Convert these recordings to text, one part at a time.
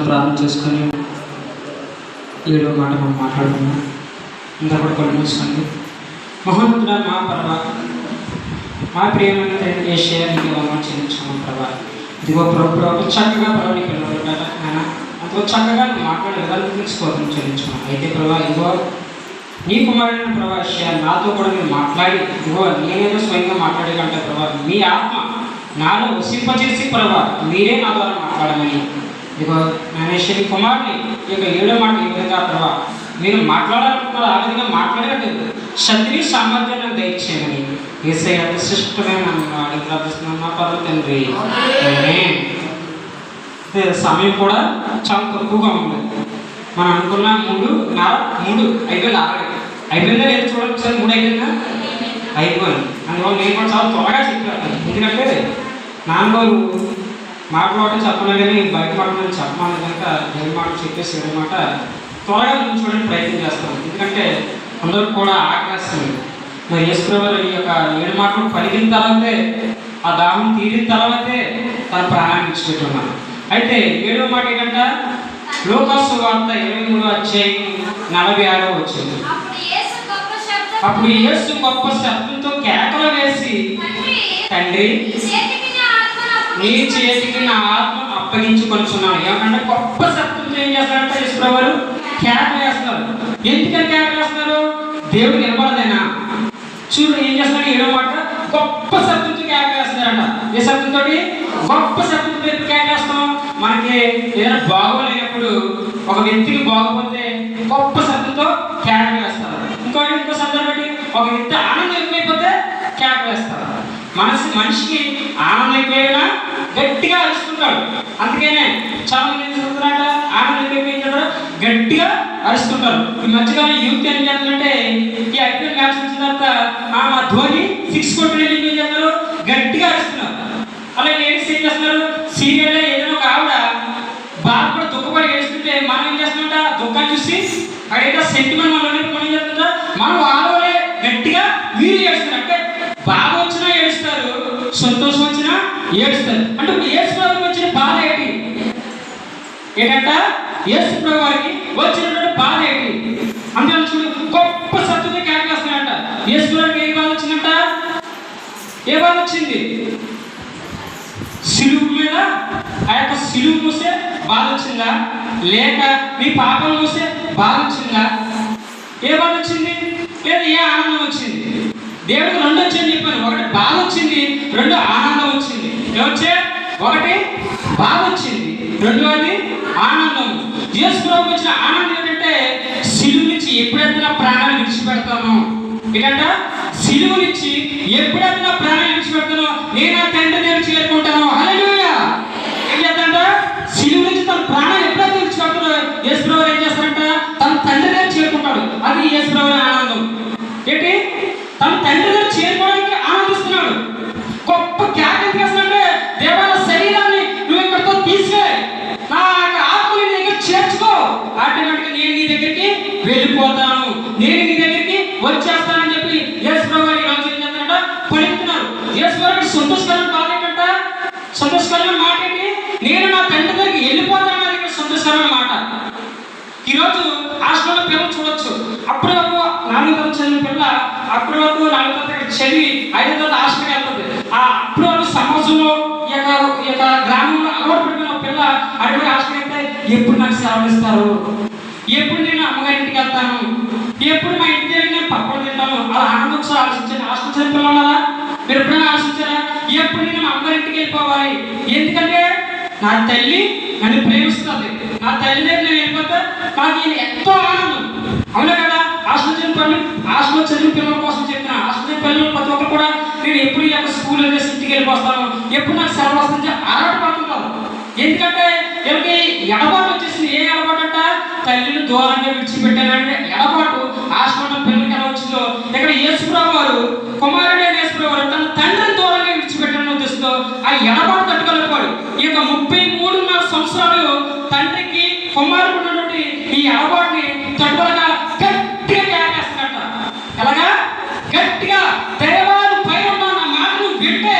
ప్రార్థన చేసుకొని 7వ మాట మనం మాట్లాడుకున్నాం. ఇంత కూడా కళ్ళు మూసుకోండి. మహోన్నతుడ మా ప్రభా, మా ప్రియమైన తండ్రి యేసయ్యా, నీకు వందనాలు చెల్లించుకున్నాం ప్రభా. ఇదిగో ప్రభు చక్కగా ప్రభు నీ పిల్లలు నాయన అంత చక్కగా మాట్లాడే విధానం తీసుకోవడం చెల్లించుకున్నాం. అయితే ప్రభా, ఇదిగో నీ కుమారుడైన ప్రభా యేసయ్యా, నాతో కూడా మీరు మాట్లాడి, ఇదిగో నేనేదో స్వయంగా మాట్లాడే కంటే ప్రభా మీ ఆత్మ నాలో వసింపజేసి ప్రభా మీరే నా ద్వారా మాట్లాడమని, ఇదిగో యేసయ్యా నీ కుమారుని ఈ యొక్క 7వ మాట ఈ విధంగా ప్రభా మీరు మాట్లాడాలనుకున్నారు, ఆ విధంగా మాట్లాడేటట్టు శక్తిని సామర్థ్యాన్ని దయచేయమని యేసయ్యా అతి శ్రేష్టమైన అడిగి ప్రార్థిస్తున్నాను నా పర్వ తండ్రి. సమయం కూడా చాలా తక్కువగా ఉంది. మనం అనుకున్న 3 అయిపోయిందా లేదు చూడండి ఒకసారి. 3 అయిపోయిందా? అయిపోయింది. అందువల్ల నేను కూడా చాలా త్వరగా చెప్పాను. ఎందుకంటే నాన్నగారు మాట్లాడటం చెప్పను కానీ బయట మాట్లాడడం చెప్పమని కనుక 7 మాటలు చెప్పేసి 7 మాట త్వరగా చూడడానికి ప్రయత్నం చేస్తాను. ఎందుకంటే అందరూ కూడా ఆకలిస్తుంది. మరి యేసుప్రభువు ఈ యొక్క 7 మాటలు పలికిన తర్వాతే, ఆ దాహం తీరిన తర్వాతే తన ప్రాణాన్ని ఇచ్చిపెట్టున్నాను. అయితే 7వ మాట ఏంటంటే లోకాసు వార్త 23వ అధ్యాయం 46వ వచనం. అప్పుడు యేసు గొప్ప శబ్దంతో కేకలు వేసి, తండ్రి నీ చేతికి నా ఆత్మ అప్పగించుకొనుచున్నాను. ఏమంటే గొప్ప శబ్దంతో ఏం చేస్తారంటే యేసుప్రభువు కేకలు వేస్తున్నారు. ఎందుకని కేకలు వేస్తున్నారు? దేవుడు నిలబడదేనా? చూడు ఏం చేస్తున్నాడు 7వ మాట గొప్ప శబ్దంతో కేకలు వేస్తున్నారంట. ఏ శబ్దంతో? గొప్ప శబ్దంతో ఎప్పుడు కేకలేస్తాం? మనకి ఏదైనా బాగోలేనప్పుడు, ఒక వ్యక్తికి బాగోపోతే గొప్ప శబ్దంతో కేకలు వేస్తారు. ఇంకో సందర్భం ఒక వ్యక్తి ఆనందం ఎక్కువైపోతే కేకలు వేస్తారు. మనిషికి ఆనందం ఎక్కువైనా గట్టిగా అరుస్తుంటాడు. అందుకనే చాలా మంది ఏం చేస్తున్నారంట, ఆనందం ఎక్కువైపోయింటారు గట్టిగా అరుస్తుంటారు. ఈ మధ్యకాలం యూత్ ఏం చేస్తారంటే ఈ ఐపీఎల్ మ్యాచ్ వచ్చిన తర్వాత మా ధోని 6 కొట్టిన ఏం చేస్తారు, గట్టిగా అరుస్తున్నారు. అలాగే లేడీస్ ఏం చేస్తున్నారు, సీరియల్లో ఏదైనా ఒక ఆవిడ బాగా కూడా దుఃఖపడి ఏడుస్తుంటే మనం ఏం చేస్తున్నట్ట, దుఃఖాన్ని చూసి అక్కడ సెంటిమెంట్ మనం ఏం చేస్తుంటా, మనం వాళ్ళే గట్టిగా మీరు ఏడుస్తారు. అంటే బాధ వచ్చినా ఏడుస్తారు, సంతోషం వచ్చినా ఏడుస్తారు. అంటే యేసుప్రభువుకి వచ్చిన బాధ ఏంటంట, యేసుప్రభువు వారికి వచ్చినటువంటి బాధ ఏంటి? అందులో చూడు గొప్ప శబ్దంతో కేకలేస్తున్నాడంట. యేసుప్రభువుకి ఏ బాధ వచ్చిందంట? ఏ బాధ వచ్చింది? సిలువు మీద ఆ యొక్క సిలువు మూసే బాధ వచ్చిందా, లేక మీ పాపం మూసే బాధ వచ్చిందా? ఏ బాధ వచ్చింది? లేదా ఏ ఆనందం వచ్చింది? దేవుడికి 2 వచ్చింది చెప్పాను. ఒకటి బాధ వచ్చింది, 2 ఆనందం వచ్చింది. ఏమొచ్చే? ఒకటి బాధ వచ్చింది, 2వది ఆనందం. యేసుప్రభువుకి వచ్చిన ఆనందం ఏంటంటే సిలువు నుంచి ఎప్పుడైతే నా ప్రాణాన్ని విడిచిపెడతానో, ఏంటంట సిలువు నుంచి ఎప్పుడైతే నా ప్రాణాన్ని విడిచిపెడతానో నేను నా తండ్రి దగ్గర చేరుకుంటాను. హల్లెలూయా. ఏం చేద్దాంట, సిలువు నుంచి తన ప్రాణాన్ని ఎప్పుడైతే విడిచిపెడతానో యేసుప్రభువు ఏం చేస్తారంట, తన తండ్రి దగ్గర చేరుకుంటాడు. అది యేసుప్రభువు ఆనందం. ఏంటి? తన తండ్రి దగ్గర చేరుకోవడానికి ఆనందిస్తున్నాడు. గొప్ప కేకలు చేస్తాడంటే, దేవా నా శరీరాన్ని నువ్వు ఇక్కడితో తీసుకెళ్ళి నా ఆత్మని నీ దగ్గర చేర్చుకో, ఆటోమేటిక్గా నేను నీ దగ్గరికి వెళ్ళిపోతాను, నేను నీ దగ్గరికి వచ్చేస్తానని చెప్పి యేసుప్రభువు గారు ఈరోజు ఏం చేస్తారంట, పలుకుతున్నారు. యేసుప్రభువుకి సంతోషకరమైన బాధ ఏంటంట, సంతోషకరమైన మాట ఏంటి? నేను నా తండ్రి దగ్గరికి వెళ్ళిపోతాను. ఇక్కడ సంతోషకరమైన మాట. ఈరోజు హాస్టల్లో పిల్లలు చూడొచ్చు. అప్పటి వరకు 4వ తరగతి చదివిన పిల్ల అప్పటి వరకు 4వ తరగతి చదివి 5వ తరగతి హాస్టల్కి వెళ్తుంది. అప్పటి వరకు సమాజంలో ఈ యొక్క గ్రామంలో అలవాటు పడిపోయిన పిల్ల అడిగి హాస్టల్కి వెళ్తే ఎప్పుడు నాకు సెలవులు ఇస్తారు, ఎప్పుడు నేను అమ్మగారింటికి వెళ్తాను, ఎప్పుడు మా ఇంటి దగ్గర నేను పప్పలు తింటాను. అలా ఆనందం ఒకసారి ఆలోచించాను. హాస్టల్ చదివిన పిల్లలు ఉన్నారా? మీరు ఎప్పుడైనా ఆలోచించారా? ఎప్పుడు నేను మా అమ్మగారింటికి వెళ్ళిపోవాలి? ఎందుకంటే నా తల్లి నన్ను ప్రేమిస్తుంది, నా తల్లి దగ్గర నేను వెళ్ళిపోతే నాకు ఎంతో ఆనందం. అవునా కదా? హాస్టల్ చదివిన పిల్లల కోసం చెప్తున్నా. హాస్టల్ చదివిన పిల్లలు ప్రతి ఒక్కరు కూడా నేను ఎప్పుడు ఈ యొక్క స్కూల్ వేసి ఇంటికి వెళ్ళిపోస్తాను, ఎప్పుడు నాకు సెలవు వస్తుందని ఆరాటపడుతుంటారు. ఎందుకంటే వీళ్ళకి ఎడబాటు వచ్చేసింది. ఏ ఎడబాటు అంట, తల్లిని దూరంగా విడిచిపెట్టానంటే ఎడబాటు. హాస్టల్ పిల్లలకి ఎలా వచ్చిందో ఇక్కడ యేసుప్రభువు వారు, కుమారుడైన యేసుప్రభువు వారు తన తండ్రిని దూరంగా విడిచిపెట్టాలని ఉద్దేశంతో ఆ ఎడబాటు తట్టుకోలేకపోయాడు. ఈ యొక్క 33.5 సంవత్సరాలు తండ్రికి కుమారుడు ఉన్నటువంటి ఈ ఎడబాటుని తట్టుకోలేక గట్టిగా కేకేస్తాడట. ఎలాగా? గట్టిగా దేవాలు పై ఉన్న నా మాటను వింటే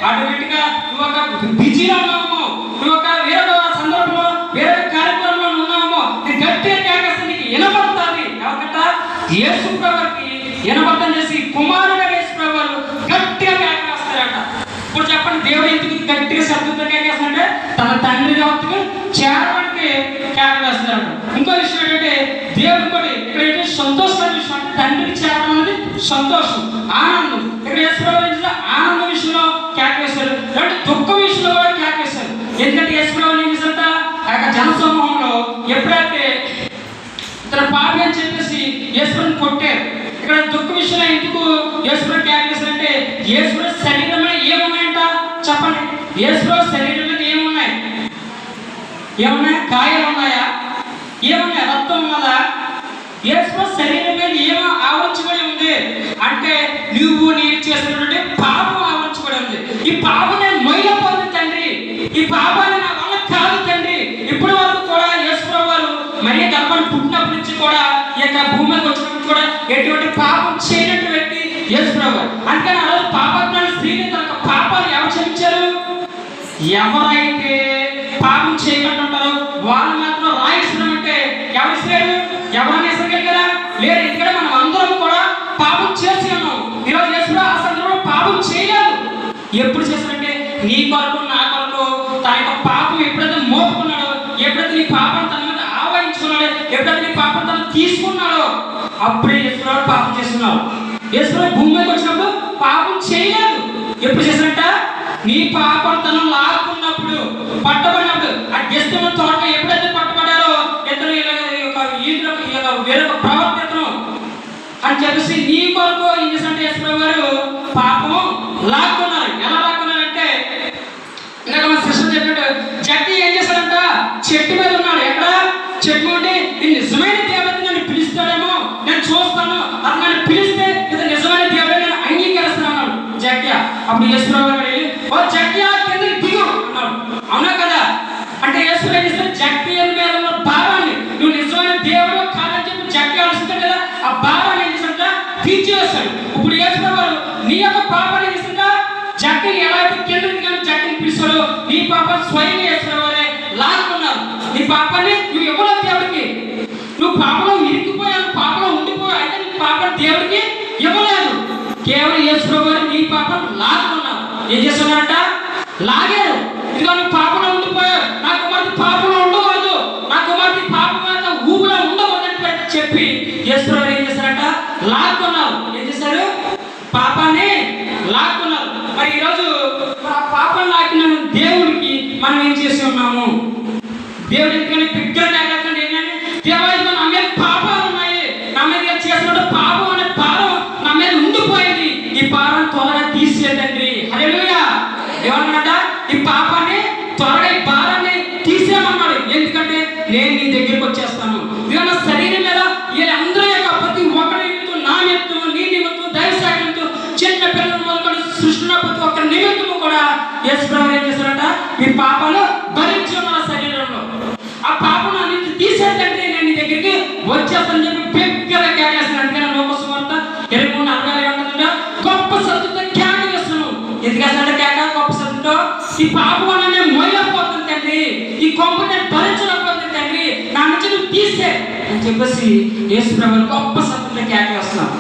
ఆటోమేటిక్గా నువ్వు ఒక బిజీలో ఉన్నావు, నువ్వు ఒక వేరే సందర్భంలో వేరే కార్యక్రమం గట్టిగా కేకేస్తే నీకు వినబడుతుంది. ఎవరికట? యేసు ప్రభువుకి వినబడతాం చేసి కుమారుడు యేసు ప్రభువు గట్టిగా కేకేస్తారట. ఇప్పుడు చెప్పండి, దేవుడు ఎందుకు గట్టిగా శబ్దంతో కేకేస్తాడంటే తన తండ్రి వద్దకు చేరడానికి కేకేస్తారట. ఇంకో విషయం ఏంటంటే దేవుడు కూడా ఇక్కడ ఏంటంటే సంతోషమైన విషయం, అంటే తండ్రికి చేరడం అనేది సంతోషం, ఆనందం. ఇక్కడ యేసు ప్రభువు ఆనంద విషయంలో కేకేశారు, అంటే దుఃఖ విషయంలో కూడా కేకేశారు. ఎందుకంటే యేసు ప్రభువు ఏం చేశారట, ఆ యొక్క జనసమూహంలో ఎప్పుడైతే ఇతర పాపి అని చెప్పేసి యేసుని కొట్టారు. ఇక్కడ దుఃఖ విషయంలో ఎందుకు యేసుని కేకేశారంటే యేసు శరీరంలో ఏమున్నాయంట చెప్పండి. యేసు శరీరంలో ఏమున్నాయి? ఏమున్నాయి? గాయాలు ఉన్నాయా? ఏమున్నాయి? రక్తం ఉన్నదా? యేసు శరీరం మీద ఏమో ఆవరించబడి ఉంది అంటే నువ్వు నేను చేసినటువంటి పాపం ఆవరించబడి ఉంది. ఈ పాపం నేను మొయ్యపోతుంది తండ్రి, ఈ పాపాన్ని నా వల్ల కాదు తండ్రి. ఇప్పటి వరకు కూడా యేసు ప్రభువు మరి గర్భం పుట్టినప్పటి నుంచి కూడా ఈ యొక్క భూమికి వచ్చినప్పుడు కూడా ఎటువంటి పాపం చేయనట్టు వ్యక్తి యేసు ప్రభువు. అందుకని ఆ రోజు పాపాత్మైన స్త్రీని తన పాపాలు ఎవరు క్షమించారు? ఎవరైతే పాపం చేయకుండా ఉంటారో వాళ్ళు మాత్రం రాయిస్తున్నాం అంటే ఎవరు ఇస్తారు? ఎవరైనా ఇసగలిగారా? లేదు. ఇక్కడ మనం అందరం కూడా పాపం చేసి ఉన్నాం. ఈరోజు యేసు ఆ సందర్భంలో పాపం చేయలేదు. ఎప్పుడు చేశారంటే నీ కొరకు నా కొరకు తన యొక్క పాపం ఎప్పుడైతే మోపుకున్నాడో, ఎప్పుడైతే నీ పాపం తన మీద ఆవహించుకున్నాడో, ఎప్పుడైతే నీ పాపం తను తీసుకున్నాడో అప్పుడే యేసు పాపం చేస్తున్నాడు. యేసు భూమి మీదకి వచ్చినప్పుడు పాపం చేయలేదు. ఎప్పుడు చేశారంట? నీ పాపం తను లాక్కున్నప్పుడు, పట్టబడినప్పుడు. ఆ గెస్తున్న తోట ఎప్పుడైతే పట్టబడారో ఇద్దరు వేరొక ప్రవర్తన అని చెప్పేసి నీ కొరకు ఏం చేశారంటే యేసు వారు పాపం లాక్కున్నారు. ఎలా లాక్కున్నారంటే ఇందాక మన సిస్టర్ చెప్పినట్టు జట్టి ఏం చేశాడంట, చెట్టు మీద ఉన్నాడు. ఎక్కడ? చెట్టు ఉండి ఈ నిజమైన దేవుడిని నన్ను పిలుస్తాడేమో, నేను చూస్తాను, అది నన్ను పిలిస్తే ఇది నిజమైన దేవుడే నేను అంగీకరిస్తాను అన్నాడు జట్య. అప్పుడు యేసు వెళ్ళి ఓ జట్య కిందకి దిగు అన్నాడు. అవునా కదా? అంటే యేసు ఏం చేస్తాడు, జట్య మీద ఉన్న భారాన్ని నువ్వు నిజమైన దేవుడు కాదని చెప్పి జట్య ఆలోచిస్తాడు కదా, ఆ భారాన్ని ఏం చేస్తాడంట తీర్చేస్తాడు. ఇప్పుడు యేసు నీ యొక్క పాపాన్ని చేస్తుందా జట్టిని ఎలా అయితే కిందకి కానీ జట్టిని పిలుస్తాడో నీ పాపాన్ని స్వయంగా యేసువారే లాక్కున్నారు. నీ పాపాన్ని నువ్వు ఇవ్వలేదు దేవుడికి. నువ్వు పాపంలో ఇరికిపోయావు, పాపంలో ఉండిపోయావు, అయితే నీ పాపం దేవుడికి ఇవ్వలేదు. కేవలం యేసు నీ పాపం లాక్కున్నావు. ఏం చేస్తున్నారంట? లాగారు. ఇదిగో నువ్వు పాపంలో ఉండిపోయావు, నా కుమార్తె పాపంలో ఉండకూడదు, నా కుమార్తె పాపం ఊపిలో ఉండకూడదు అని చెప్పి యేసు ఏం చేశారంట? లాక్కున్నారు. ఏం చేశారు? పాపాన్ని లాక్కున్నారు. మరి ఈరోజు ఆ పాపం లాక్కిన దేవుడికి మనం ఏం చేసి ఉన్నాము? దేవుడు ఎందుకని బిగ్గర జాగ్రత్త ఏంటంటే దేవా ఇదిగో నా మీద పాపాలు ఉన్నాయి, నా మీద చేసిన పాపం అనే భారం నా మీద ఉండిపోయింది, ఈ భారం త్వరగా తీసేదండి. హల్లెలూయా. ఏమన్నాడ? ఈ పాపాన్ని త్వరగా ఈ భారాన్ని తీసేయమన్నాడు. ఎందుకంటే నేను నీ దగ్గరికి వచ్చేస్తాను. ఇదిగో నా శరీరం మీద వీళ్ళందరూ యొక్క ప్రతి ఒక్కరి నిమిత్తం, నా నిమిత్తం, నీ నిమిత్తం, దైవసాయ నిమిత్తం, చిన్న పిల్లలు మొదలుకొని సృష్టిన ప్రతి ఒక్క నిమిత్తము కూడా యేసు ప్రభువు ఏం చేశారంట? ఈ పాపాలు భరించి ఉన్న శరీరంలో ఆ పాపం అన్నింటి తీసేదంటే నేను నీ దగ్గరికి వచ్చేస్తానని చెప్పి పెద్దగా కేకేస్తాను. అందుకని లోక సువార్త 23:46 ఉంటుందంట, గొప్ప శబ్దంతో కేకేస్తున్నాను. ఎందుకంటే కేక గొప్ప శబ్దంతో ఈ పాపం అన్న నేను మొయ్యలేకపోతుంది తండ్రి, ఈ కొంప నేను భరించలేకపోతుంది తండ్రి, నా నుంచి నువ్వు తీసే అని చెప్పేసి యేసు ప్రభువు గొప్ప శబ్దంతో కేకేస్తున్నాను.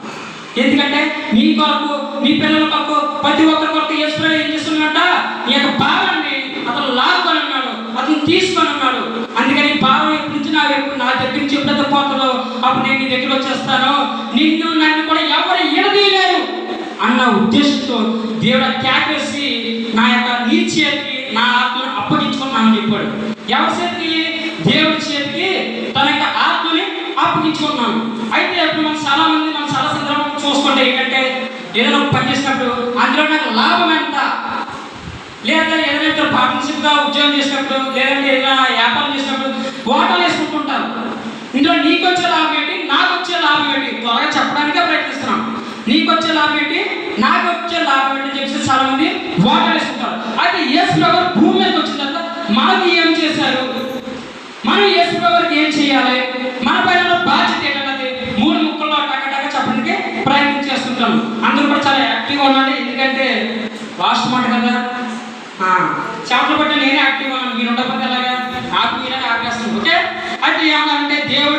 ఎందుకంటే నీ కొరకు, నీ పిల్లల కొరకు, ప్రతి ఒక్కరి కొరకు యేసు ప్రభువు ఏం చేస్తున్నాడంట? ఈ యొక్క భారాన్ని అతను లాక్కొని ఉన్నాడు, అతను తీసుకొని ఉన్నాడు. అందుకని భారం ఎప్పటి నుంచి నా దగ్గర నుంచి ఎప్పుడైతే పోతుందో అప్పుడు నేను నీ దగ్గర వచ్చేస్తాను, నిన్ను నన్ను కూడా ఎవరు ఎడదీయలేరు అన్న ఉద్దేశంతో దేవుడు కేకేసి నా యొక్క నీ చేతికి నా ఆత్మను అప్పగించుకున్నానని చెప్పాడు. ఎవరి చేతికి? దేవుడి చేతికి తన యొక్క ఆత్మని అప్పగించుకున్నాను. అయితే ఇప్పుడు మనం చాలా సందర్భం చూసుకుంటే ఏంటంటే ఏదైనా పని చేసినప్పుడు అందులో నాకు లాభం ఎంత, లేదా ఏదైనా పార్ట్నర్షిప్గా ఉద్యోగం చేసినప్పుడు, లేదంటే ఏదైనా వ్యాపారం చేసినప్పుడు ఓటాలు వేసుకుంటుంటారు. ఇందులో నీకు వచ్చే లాభం ఏంటి, నాకు వచ్చే లాభం ఏంటి, త్వరగా చెప్పడానికే ప్రయత్నిస్తున్నాం. నీకు వచ్చే లాభం ఏంటి, నాకు వచ్చే లాభం ఏంటి అని చెప్పి చాలా మంది ఓటాలు వేసుకుంటారు. అయితే యేసు ప్రభువు భూమి మీదకి వచ్చిన తర్వాత మనకి ఏం చేశారు, మనం యేసు ప్రభువుకి ఏం చేయాలి, మన పైన బాధ్యత ఏంటన్నది 3 ముక్కల్లో టక చెప్పడానికి ప్రయత్నం చేస్తుంటాము. అందరూ కూడా చాలా యాక్టివ్గా ఉండండి, ఎందుకంటే లాస్ట్ మాట కదా. చెమటలు పట్టిన నేనే యాక్టివ్గా ఉన్నాను, మీరు ఉండకపోతే ఎలాగా? నాకు మీరే ఆపేస్తాను. ఓకే. అయితే ఏమన్నారంటే దేవుడు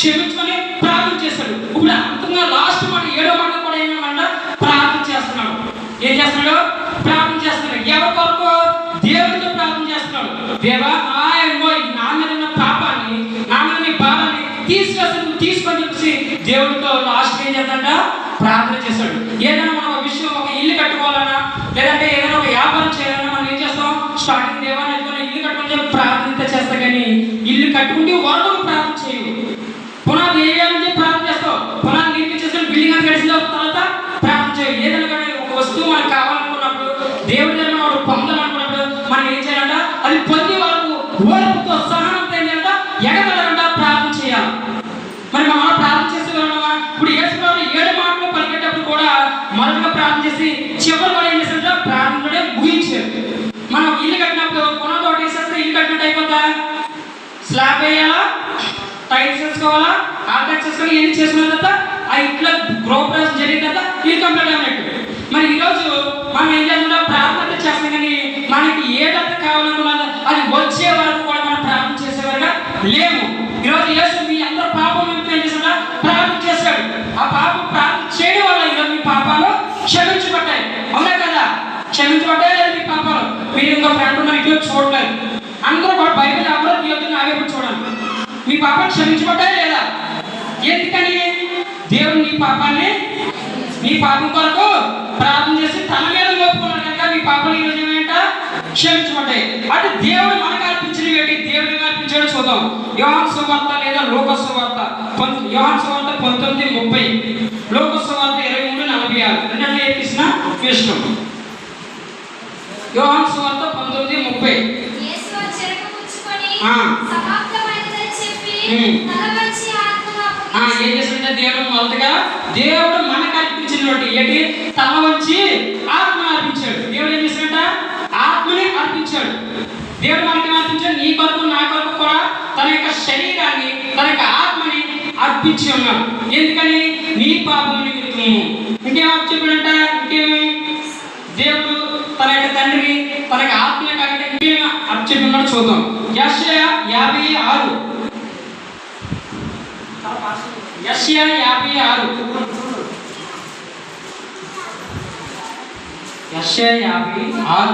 క్షమించుకొని ప్రార్థన చేస్తాడు. ఇప్పుడు అంతంగా లాస్ట్ మాట 7వ మాట కూడా ఏమన్నా ప్రార్థన చేస్తున్నాడు. ఏం చేస్తున్నాడు? ప్రార్థన చేస్తున్నాడు. ఎవరి కొరకు? దేవుడితో ప్రార్థన చేస్తున్నాడు. దేవా నా మీద ఉన్న పాపాన్ని, నా మీద నీ భారాన్ని తీసుకొని చెప్పేసి దేవుడితో లాస్ట్ ఏం చేద్దంట? ప్రార్థన చేస్తాడు. ఏదైనా మనం ఒక విషయం, ఒక ఇల్లు కట్టుకోవాలన్నా, లేదంటే ఏదైనా ఒక వ్యాపారం చేయాలన్నా మనం ఏం చేస్తాం? స్టార్టింగ్ దేవాన్ని ఇల్లు కట్టుకుని ప్రార్థన చేస్తాం. కానీ ఇల్లు కట్టుకుంటే వరకు ప్రార్థన చేయవు. పునాది వేయాలని చెప్పి ప్రార్థన చేస్తాం. పునాది నిర్మించేసిన బిల్డింగ్ అని గడిచిన తర్వాత ప్రార్థన చేయవు. ఏదైనా కానీ ఒక వస్తువు మనకు కావాలనుకున్నప్పుడు, దేవుడి దగ్గర వాడు పొందాలనుకున్నప్పుడు మనం ఏం చేయాలంట? అది పొందే వరకు ఓర్పుతో సహనంతో ఏం చేయాలంట? ఎగదలకుండా ప్రార్థన చేయాలి. మరి మనం ప్రార్థన చేస్తూ ఉన్నామా? ఇప్పుడు యేసుప్రభు 7 మాటలు పలికేటప్పుడు కూడా మొదటగా ప్రార్థన చేసి చివరి కూడా ఏం చేస్తారంట? ప్రార్థనలోనే ముగించారు. మనం ఇల్లు కట్టినప్పుడు పునాది ఒకటి వేసేస్తే ఇల్లు కట్టినట్టు అయిపోతా? స్లాబ్ వేయాలా, టైల్స్ వేసుకోవాలా, ఆర్డర్ చేసుకొని ఏం చేసుకున్న తర్వాత ఆ ఇంట్లో గృహప్రవేశం జరిగిన తర్వాత ఇల్లు కంప్లీట్ అయినట్టు. మరి ఈరోజు మనం ఏం చేస్తున్నాం? ప్రార్థన చేస్తాం. కానీ మనకి ఏదైతే కావాలనుకున్నదో అది వచ్చే వరకు కూడా మనం ప్రార్థన చేసేవారుగా లేము. ఈరోజు యేసు మీ అందరూ పాపం ఏం చేశాడా? ప్రార్థన చేశాడు. ఆ పాపం ప్రార్థన చేయడం వల్ల ఈరోజు మీ పాపాలు క్షమించబడ్డాయి. అవునా కదా? క్షమించబడ్డాయి లేదా మీ పాపాలు? మీరు ఇంకో ఫ్రెండ్ ఉన్నారు, ఇటు చూడలేదు. అందరూ కూడా బైబిల్ ఎవరో తీయొద్దు, నాగేపు చూడండి. మీ పాపాలు క్షమించబడ్డాయి లేదా? ఎందుకని? దేవుడు నీ పాపాన్ని, నీ పాపం కొరకు ప్రార్థన చేసి తన మీద మోపుకున్నాడు కనుక మీ పాపాలు ఈరోజు ఏమంట? క్షమించబడ్డాయి. అంటే దేవుడు మనకు అర్పించినవి ఏంటి? దేవుడు అర్పించాడో చూద్దాం. యోహాను సువార్త లేదా లూకాసు సువార్త, యోహాను సువార్త 19:30, లూకాసు సువార్త 23:46. రెండన్నా ఏపిసిన ఇష్టం. యోహాను సువార్త 19:30. ఏం చేస్తుంటే దేవుడు మొదటగా దేవుడు మనకు అర్పించినటువంటి ఏంటి? తల వంచి ఆత్మను అర్పించాడు. దేవుడు ఏం చేశాడంట? ఆత్మని అర్పించాడు. దేవుడు మనకి అర్పించాడు. నీ కొరకు నా కొరకు కూడా తన యొక్క శరీరాన్ని, తన యొక్క ఆత్మని అర్పించి ఉన్నాడు. ఎందుకని? నీ పాపం నిమిత్తము. ఇంకేం చెప్పాడంట? ఇంకేమి? దేవుడు తన యొక్క తండ్రిని, తన యొక్క ఆత్మని కాకుండా ఇంకేమి అర్పించి ఉన్నాడు చూద్దాం. యెషయా 56. యెషయా 56. యెషయా 56.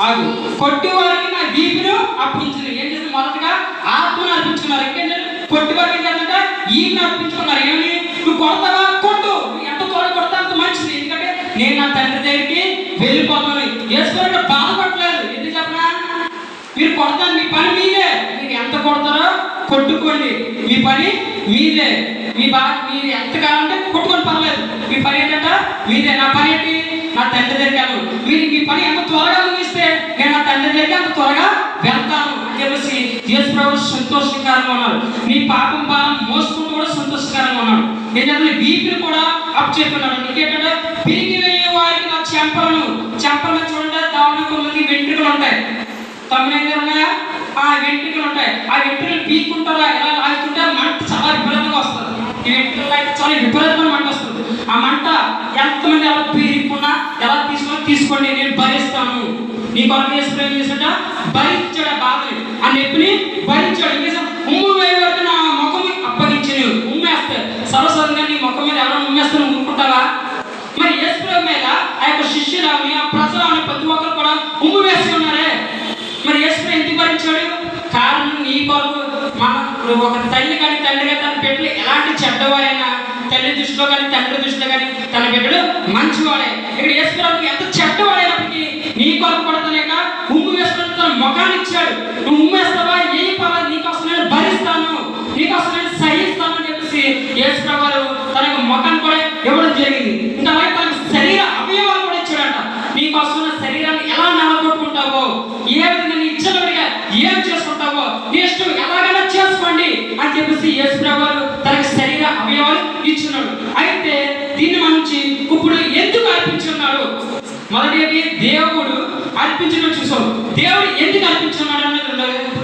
ఆగు. కొట్టి వారికి నా వీపును అర్పించింది. ఏం చేసి మొదటగా ఆత్మను అర్పించుకున్నారు. ఇంకేంటంటే కొట్టి వారికి ఏంటంటే ఈమెను అర్పించుకున్నారు. ఏమని? నువ్వు కొడతావా? కొట్టు. ఎంత త్వరగా కొడతా అంత మంచిది. ఎందుకంటే నేను నా తండ్రి దగ్గరికి వెళ్ళిపోతాను. యేసుప్రభు బాధపడలేదు. ఎందుకు చెప్పనా? మీరు కొడతాను, మీ పని మీదే. మీరు ఎంత కొడతారో కొట్టుకోండి, మీ పని మీదే. మీరు ఎంత కావాలంటే కొట్టుకొని పర్లేదు. మీ పని ఏంటంటే మీదే. నా పని ఏంటి? నా తండ్రి దగ్గరికి వెళ్ళను. మీరు మీ పని ఎంత త్వరగా ముగిస్తే నేను నా తండ్రి దగ్గరికి అంత త్వరగా వెళ్తాను అని చెప్పేసి యేసుప్రభు సంతోషకరంగా ఉన్నాడు. నీ పాపం భారం మోసుకుంటూ కూడా సంతోషకరంగా ఉన్నాడు. ఏంటంటే వీపుని కూడా అప్ చెప్పుకున్నాడు. ఇంకేంటంటే పిరికి వేయే వారికి నా చెంపలను చూడండి. దాని కొంతమంది వెంట్రుకలు ఉంటాయి. 9 ఉన్నాయా? ఆ వెంట్రుకలు ఉంటాయి. ఆ వెంట్రుకలు పీక్కుంటారా? ఎలా లాగుతుంటే మంట చాలా విపరీతంగా వస్తుంది. ఈ వెంట్రుకలు అయితే చాలా విపరీతమైన మంట వస్తుంది. ఆ మంట ఎంతమంది ఎలా పీరుకున్నా ఎలా తీసుకోండి, నేను భరిస్తాను. నీ కొరకు ఏం చేశాడ? భరించాడు. ఆ బాధని, ఆ నొప్పిని భరించాడు. ఉమ్ము వేయ వరకు నా ముఖం అప్పగించి ఉమ్మేస్తే సరసంగా నీ ముఖం మీద ఎవరైనా ఉమ్మేస్తే నువ్వు ఊరుకుంటావా? మరి యేసుప్రభు మీద ఆ యొక్క శిష్యులని, ఆ ప్రజలని ప్రతి ఒక్కరు కూడా ఉమ్ము వేసి ఉన్నారే. మరి యేసుప్రభు ఎందుకు భరించాడు? కారణం నీ కొరకు. ఒక తల్లి కానీ తండ్రి కానీ తన బిడ్డలు ఎలాంటి చెడ్డవారైనా, తల్లి దృష్టిలో కానీ తండ్రి దృష్టిలో కానీ తన బిడ్డలు మంచివాడే. ఇక్కడ యేసుప్రభు ఎంత చెడ్డవాడైనప్పటికీ నీ కొరకు కూడా తన యొక్క ఉమ్ము వేసుకుని తన ముఖాన్ని ఇచ్చాడు. నువ్వు ఉమ్మేస్తావా? ఏ పర్వాలేదు, నీకోసం నేను భరిస్తాను, నీకోసం నేను సహిస్తాను అని చెప్పేసి యేసుప్రభు తన యొక్క ముఖాన్ని కూడా ఇవ్వడం జరిగింది. ఇంకా అలాగే తన శరీర అవయవాలు కూడా ఇచ్చాడంట. నీకోసం శరీరాన్ని ఎలా నలగొట్టుకుంటావో, ఏ విధంగా నీ ఇచ్చలుగా ఏం చేసుకుంటావో నీ ఇష్టం ఎలాగైనా చేసుకోండి అని చెప్పేసి యేసుప్రభు తనకి శరీర అవయవాలు ఇచ్చున్నాడు. అయితే దీన్ని మంచి ఇప్పుడు ఎందుకు అర్పించున్నాడు? మొదటి దేవుడు అర్పించడం చూసాం. దేవుడు ఎందుకు అర్పించున్నాడు అనేది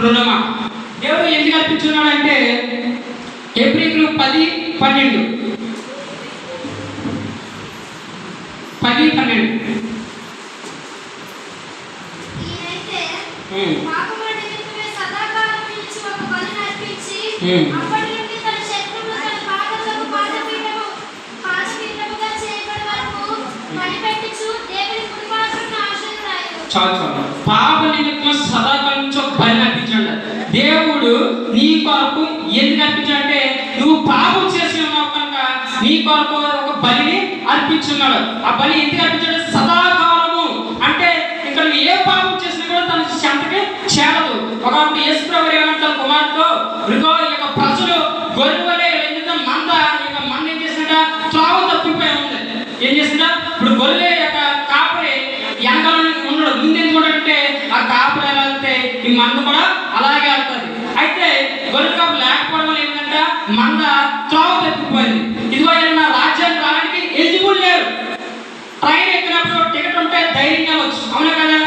రెండవ. దేవుడు ఎందుకు అర్పించున్నాడు అంటే హెబ్రీయులు 10:12. 10:12. అప్పటి నుండి తన శత్రువు తన పాదములకు పాదపీఠముగా చేయబడి వరకు కనిపెట్టుచు దేవుని కుడిపార్శ్వమున ఆశీర్వదించును. చాలు చాలు. పాప నిమిత్తం సదాకాలం బలి అర్పించండి. దేవుడు నీ కొరకు ఎందుకు అర్పించాడంటే నువ్వు పాపం చేసి ఉన్నావు కనుక నీ కొరకు ఒక బలిని అర్పించున్నాడు. ఆ బలి ఎందుకు అర్పించాడు? సదాకాలము అంటే ఇక్కడ ఏ పాపం చేసినా కూడా తన శాంతికి చేరదు. ఒకప్పుడు యేసుప్రభువు ఏమంటారు కుమారుడు ఇదిగో ఈ యొక్క ప్రజలు గొర్రె వలె మంద ఏం చేసిందా త్రోవ తప్పిపోయి ఉంది. ఏం చేసిందా ఇప్పుడు గొర్రె యొక్క కాపరి వెనకాల ఉండడు, ముందు అంటే ఆ కాపరి ఎలా వెళ్తే ఈ మంద కూడా అలాగే వెళ్తుంది. అయితే గొర్రె కాపు లేకపోవడం వల్ల ఏంటంటే మంద త్రోవ తప్పిపోయింది. ఇదిగో నా రాజ్యానికి రావడానికి ఎలిజిబుల్ లేరు. ట్రైన్ ఎక్కినప్పుడు టికెట్ ఉంటే ధైర్యంగా వచ్చు, అవునా కదా?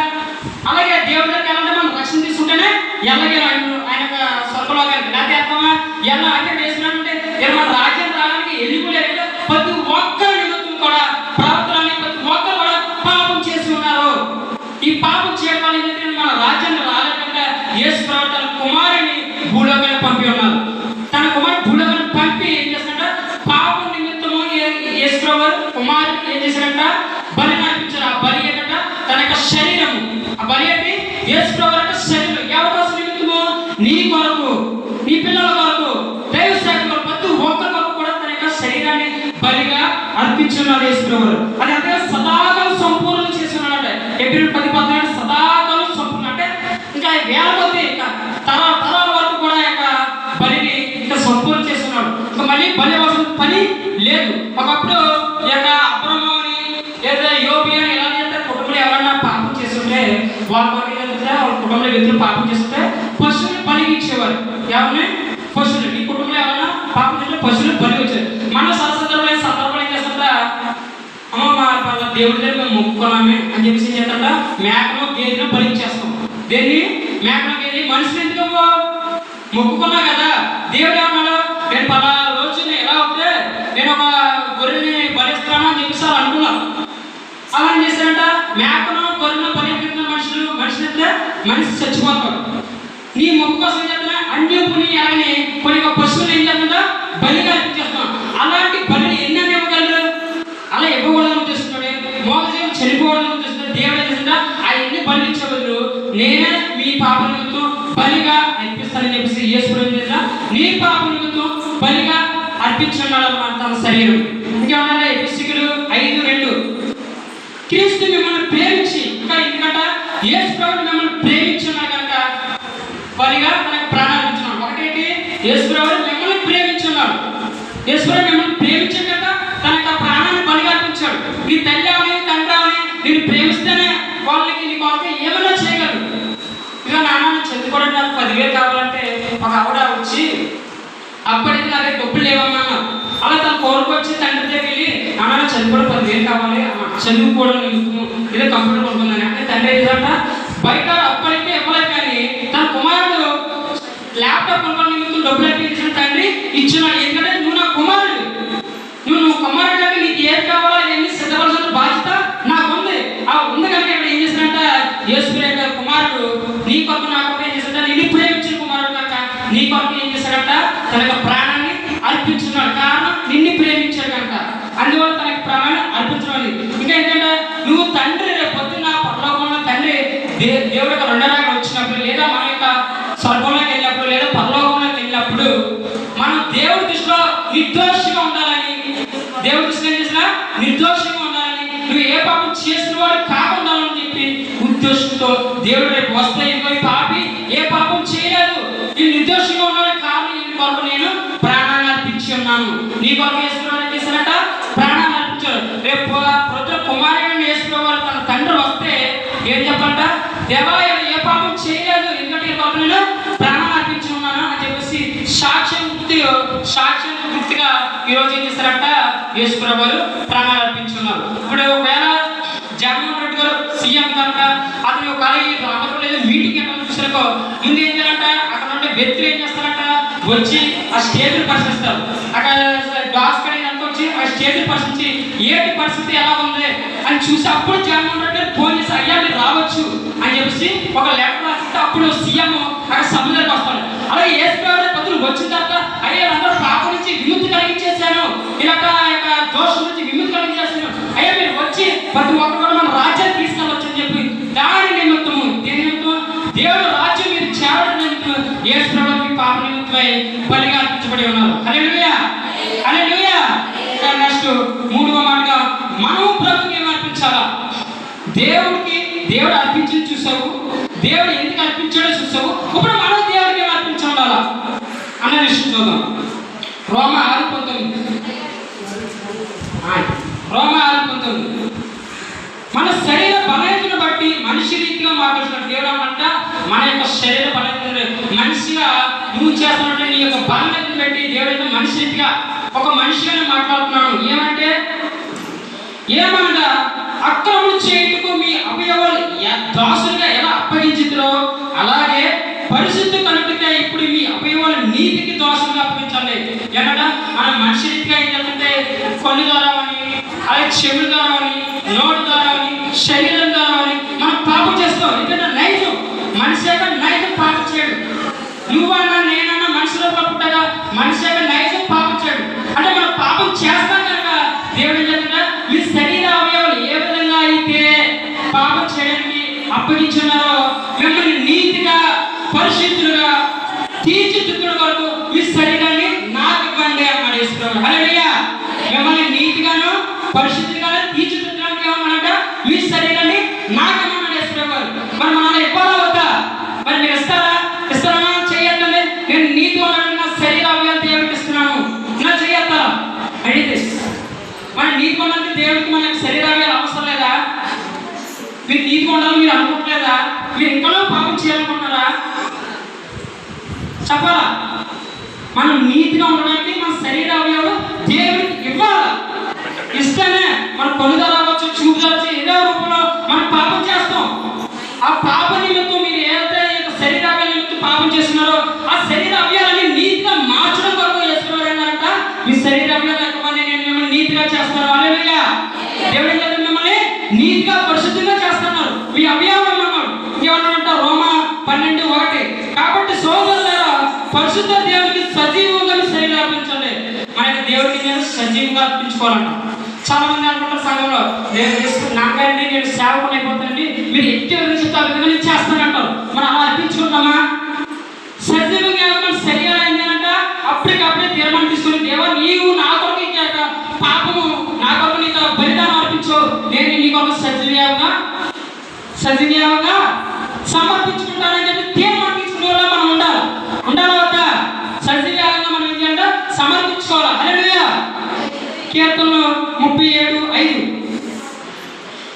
అలాగే దేవుడి దగ్గరికి వెళ్ళాలంటే మనం రక్షణ తీసుకుంటేనే ఎలాగే ఆయన స్వర్గలోకానికి లేకపోతే అర్థమా ఎలా అంటే వేసినట్టే మన రాజ్యం రావడానికి ఎలిజిబుల్ లేదు. ప్రతి ఒక్కరి నిమిత్తం కూడా ప్రవర్తనని ప్రతి ఒక్కరు కూడా పాపం చేసి ఉన్నారు. ఈ పాపం చేయడం వల్ల ఏంటంటే మన రాజ్యాన్ని రాలేకుండా యేసు ప్రభువు తన కుమారుని భూలోకానికి పంపి ఉన్నారు. తన కుమారుడు భూలోకానికి పంపి ఏం చేస్తాడంట పాపం నిమిత్తము యేసు ప్రభువు కుమారుడు ఏం చేశాడంట బలి అర్పించారు. ఆ బలి ఏంటంట తన యొక్క శరీరము. ఆ బలి ఏంటి? యేసు ప్రభువు యొక్క శరీరం. ఎవరి కోసం నిమిత్తము? నీ కొరకు, నీ పిల్లల కొరకు, దైవ సేవకులు ప్రతి ఒక్కరి కొరకు కూడా తన యొక్క శరీరాన్ని బలిగా అర్పించున్నాడు యేసు ప్రభువు. అది అంతే సదాకాలం సంపూర్ణం చేస్తున్నాడు. ఏప్రిల్ 10 సదాకాలం సంపూర్ణ అంటే ఇంకా వేల కొద్ది ఇంకా తరాల వరకు కూడా యొక్క బలిని ఇంకా సంపూర్ణ చేస్తున్నాడు. ఇంకా మళ్ళీ బలి అవసరం పని లేదు. ఒకప్పుడు ఈ యొక్క అబ్రహాముని లేదా యోబు అని ఎలా చేస్తే కుటుంబంలో ఎవరైనా పాపం చేస్తుంటే వాళ్ళ కుటుంబంలో వ్యక్తులు పాపం చేస్తుంటే పశువుని బలికి ఇచ్చేవారు. ఎవరిని? పశువులు. ఈ కుటుంబంలో ఎవరైనా పాపం చేస్తే పశువులు బలి వచ్చారు. మన సందర్భంలో ఏం చేస్తుంటా అమ్మ మా దేవుడి దగ్గర మేము మొక్కుకున్నామే అని చెప్పేసి ఏం చేస్తుంటా మేకను గేదెను బలిచ్చేస్తాం. దేన్ని? మేకను గేదె. మనుషులు ఎందుకు మొక్కుకున్నా కదా? దేవుడు ఏమన్నాడు? నేను పలానా రోజుని ఎలా ఉంటే నేను ఒక గొర్రెని బలిస్తాను అని చెప్పేసి వాళ్ళు అనుకున్నారు. అలా ఏం చేశారంట మేకను గొర్రెను బలిస్తున్న మనిషి చచ్చిపోతాడు. నీ మొక్కు కోసం ఏం చేస్తున్నా అన్యపుని అలాగే కొన్ని పశువులు ఏం చేస్తుందా బలిగా అర్పించేస్తున్నాం. అలాంటి బలిని ఎన్ని ఇవ్వగలరు? అలా ఇవ్వకూడదని ఉద్దేశిస్తున్నాడు. మోగజీవం చనిపోవడం ఉద్దేశిస్తున్నాడు. దేవుడు ఏం చేస్తుందా ఆ ఎన్ని బలి ఇచ్చే బదులు నేనే మీ పాప నిమిత్తం బలిగా అర్పిస్తానని చెప్పేసి యేసు ప్రభువు నీ పాప నిమిత్తం బలిగా అర్పించున్నాడు అన్నమాట తన శరీరం. ఇంకేమన్నా ఎఫెసీయులు 5:2 క్రీస్తు మిమ్మల్ని ప్రేమించి ఇంకా ఎందుకంట యేసు ప్రభువు మిమ్మల్ని ప్రేమించున్నాడు కనుక బలిగా తనకు ప్రాణాలు ఇచ్చున్నాడు. ఒకటేంటి? యేసు ప్రభువు మిమ్మల్ని ప్రేమించున్నాడు. యేసు ప్రభువు మిమ్మల్ని ప్రేమించాడు కనుక తన యొక్క ప్రాణాన్ని బలిగా అర్పించాడు. నీ తల్లి అవని తండ్రి అవని నేను ప్రేమిస్తేనే వాళ్ళకి నీ కొరకు ఏమైనా చేయగలరు. ఇక నాన్న చదువుకోవడం నాకు 10,000 కావాలంటే ఒక ఆవిడ వచ్చి అప్పటికి అదే డబ్బులు లేవమ్మా అలా తన కోరిక వచ్చి తండ్రి దగ్గరికి వెళ్ళి అన్న చదువుకోవడం 10,000 కావాలి చదువుకోవడం ఇదే కంప్యూటర్ కొనుక్కుందని అంటే తండ్రి ఏంటంట బయట అప్పటికే ఇవ్వలేదు. కానీ తన కుమారుడు ల్యాప్టాప్ కొనుక్కోవడం నిమిత్తం డబ్బులు అర్పించిన తండ్రి ఇచ్చినాడు. ఎందుకంటే నువ్వు నా కుమారుడు, నువ్వు కుమారుడు అంటే నీకు ఏది కావాలో అవన్నీ సిద్ధపరచాల్సిన బాధ్యత నాకు ఉంది. ఆ ఉంది కనుక ఇక్కడ ఏం చేసినట్ట యేసు గారి కుమారుడు నీ కొరకు నా కొరకు ఏం చేశాడంట నిన్ను ప్రేమించిన కుమారుడు కనుక నీ కొరకు ఏం చేశాడంట తన యొక్క ప్రాణాన్ని అర్పించున్నాడు. కారణం నిన్ను ప్రేమించాడు కనుక అందువల్ల తనకి ప్రాణాన్ని అర్పించడం. ఇంకా ఏంటంటే నువ్వు తండ్రి రేపు పొద్దున్న పరలోకంలో తండ్రి దేవుడు యొక్క రెండో రాకడ వచ్చినప్పుడు లేదా మన యొక్క స్వర్గంలోకి వెళ్ళినప్పుడు లేదా పరలోకంలోకి వెళ్ళినప్పుడు మనం దేవుడి దృష్టిలో నిర్దోషిగా ఉండాలని, దేవుడి దృష్టిలో ఏం చేసినా నిర్దోషంగా ఉండాలని, నువ్వు ఏ పాపం చేసిన వాడు కాకుండా అని చెప్పి ఉద్దేశంతో దేవుడు రేపు వస్తే ఇంకో పాపి ఏ పాపం చేయలేదు నేను నిర్దోషంగా ఉన్నాను కారణం నీ కొరకు నేను ప్రాణాన్ని అర్పించి ఉన్నాను. నీ కొరకు వేసుకున్నాను చేశారట ప్రాణాన్ని అర్పించారు. రేపు ప్రతి కుమారుని వేసుకునేవారు తన తండ్రి వస్తే ఏం చెప్పంట దేవా ఏ పాపం చేయలేదు ఎందుకంటే ఈ కొరకు నేను ప్రాణాన్ని అర్పించి ఉన్నాను అని చెప్పేసి సాక్ష్యం గుర్తుగా ఈరోజు ఏం చేస్తారంట యేసు ప్రభువు ప్రాణాలు అర్పించున్నారు. ఇప్పుడు ఒకవేళ జగన్మోహన్ రెడ్డి గారు సీఎం కనుక అతను ఒక రామకలేదు మీటింగ్ ఎక్కడ చూసారో ముందు ఏం చేయాలంట అక్కడ ఉండే వ్యక్తులు ఏం చేస్తారంట వచ్చి ఆ స్టేజ్ని పరిశీలిస్తారు. అక్కడ డాక్స్ కడే అంతా వచ్చి ఆ స్టేజ్ని పరిశీలించి ఏంటి పరిస్థితి ఎలా ఉంది అని చూసి అప్పుడు జగన్మోహన్ రెడ్డి గారు ఫోన్ చేసి అయ్యా మీరు రావచ్చు అని చెప్పేసి ఒక లెటర్ రాసి వస్తే అప్పుడు సీఎం అక్కడ సభలోకి వస్తాడు. అలాగే యేసు ప్రభువు పత్రులు వచ్చిన తర్వాత అయ్యా అందరూ పాపం నుంచి విముక్తి కలిగించేశాను, ఇలాగ యొక్క దోషం నుంచి విముక్తి కలిగించేశాను, అయ్యా మీరు వచ్చి ప్రతి ఒక్కరు కూడా మన రాజ్యాన్ని తీసుకెళ్ళవచ్చు అని చెప్పి దాని నిమిత్తము దేని నిమిత్తం దేవుడు రాజ్యం మీరు చేరడం నిమిత్తం యేసు ప్రభువు పాప నిమిత్తమై బలిగా అర్పించబడి ఉన్నారు. హల్లెలూయా హల్లెలూయా. నెక్స్ట్ మూడవ మాటగా మనము ప్రభుకి ఏం అర్పించాలా? దేవుడు అర్పించి చూసావు, దేవుడు ఎందుకు అర్పించాడో చూసావు, ఇప్పుడు మనం దేవుడికి ఏం అర్పించాలా అన్న విషయం చూద్దాం. రోమా 6:19 మన శరీర బలహీనతను బట్టి మనిషి రీతిగా మాట్లాడుతున్నాడు దేవుడు. అన్నమాట మన యొక్క శరీర బలహీనత మనిషిగా నువ్వు చేస్తున్నట్టు నీ యొక్క బలహీనతను బట్టి దేవుడు అయితే మనిషి రీతిగా ఒక మనిషిగానే మాట్లాడుతున్నాడు. ఏమనగా అక్రమం చేయుటకు మీ అవయవాలు దాసులుగా ఎలా అప్పగించుతారో అలాగే పరిశుద్ధ కలుగుతాయి ఇప్పుడు మీ అవయవాలు నీతికి దోషంగా అప్పగించాలి. ఎలాగా మన మనిషి రీతిగా ఏంటంటే కళ్ళు ద్వారా అని, అలాగే చెవుల ద్వారా అని, నోటి ద్వారా అని, శరీరం ద్వారా అని మనం పాపం చేస్తాం. ఎందుకంటే నైజం మనిషి యొక్క నైజం పాపం చేయడు. నువ్వన్నా నేనన్నా మనిషిలో పుట్టగా మనిషి యొక్క నైజం పాపం చేయడు. అంటే మనం పాపం చేస్తాం కనుక దేవుడు ఏంటంటే మీ శరీర అవయవాలు ఏ విధంగా అయితే పాపం చేయడానికి అప్పగించున్నారో మిమ్మల్ని నీతిగా పరిశుద్ధులుగా తీర్చిదిద్దుల వరకు మీ శరీరాన్ని నాకు ఇవ్వండి అన్నాడు యేసు ప్రభువు. హల్లెలూయా. మిమ్మల్ని నీతిగాను పరిశుద్ధిగాను తీర్చిదిద్దడానికి ఏమన్నాడంట? మీ శరీరాన్ని నాకు ఇవ్వమన్నాడు యేసు ప్రభువు. మరి మనం ఇవ్వాలా వద్దా? మరి మీరు ఇస్తారా? చేయండి. నేను నీతి ఉన్నాను, నా శరీర అవయవాలు దేవుడికి ఇస్తున్నాను, నా చేస్తారా అడిగితే మన నీతి ఉండాలంటే దేవుడికి మనకు శరీర అవయవాలు అవసరం లేదా? మీరు నీతిగా ఉండాలని మీరు అనుకోవట్లేదా? మీరు ఇంకనో పాపం చేయాలనుకుంటున్నారా? చెప్పాలా? మనం నీతిగా ఉండడానికి మన శరీర అవయవాలు దేవుడికి ఇవ్వాలి. ఇస్తేనే మన పనులు రావచ్చు, చూపు రావచ్చు, ఏదో రూపంలో మనం పాపం చేస్తాం. ఆ పాప నిమిత్తం మీరు ఏదైతే శరీర అవయవాల నిమిత్తం పాపం చేస్తున్నారో ఆ శరీర అవయవాలని నీతిగా మార్చడం కొరకు చేస్తున్నారంట. మీ శరీర అవయవాలు నేను మిమ్మల్ని నీతిగా చేస్తాను. హల్లెలూయా. దేవుడు ఏంటంటే మిమ్మల్ని నీతిగా పరిశుద్ధంగా చేస్తున్నారు. మీ అవయవాలు అన్నాడు. ఇంకేమన్నాడంట? రోమా 12:1 కాబట్టి సోదరులారా పరిశుద్ధ దేవుడికి సజీవంగా మీ శరీరం అర్పించండి. మన దేవుడికి నేను సజీవంగా అర్పించుకోవాలంట. చాలా మంది అనుకుంటారు సంఘంలో నాకండి నేను సేవకుని అయిపోతానండి, మీరు ఎట్టి చెప్తే ఆ విధంగా నేను చేస్తానంటారు. మనం అలా అర్పించుకుంటామా? సజీవంగా మన శరీరం ఏంటంట అప్పటికప్పుడే తీర్మానం తీసుకుని దేవా నీవు నా కొరకు ఇచ్చాక పాపము నా కొరకు నీకు బలిదానం అర్పించు, నేను నీ కొరకు సజీవంగా సమర్పించుకుంటానని చెప్పి తీర్మానం తీసుకునే వాళ్ళ మనం ఉండాలి వద్దా? సజీవంగా మనం ఏం చేయాలంటే సమర్పించుకోవాలి. హల్లెలూయా. కీర్తనలు 37:5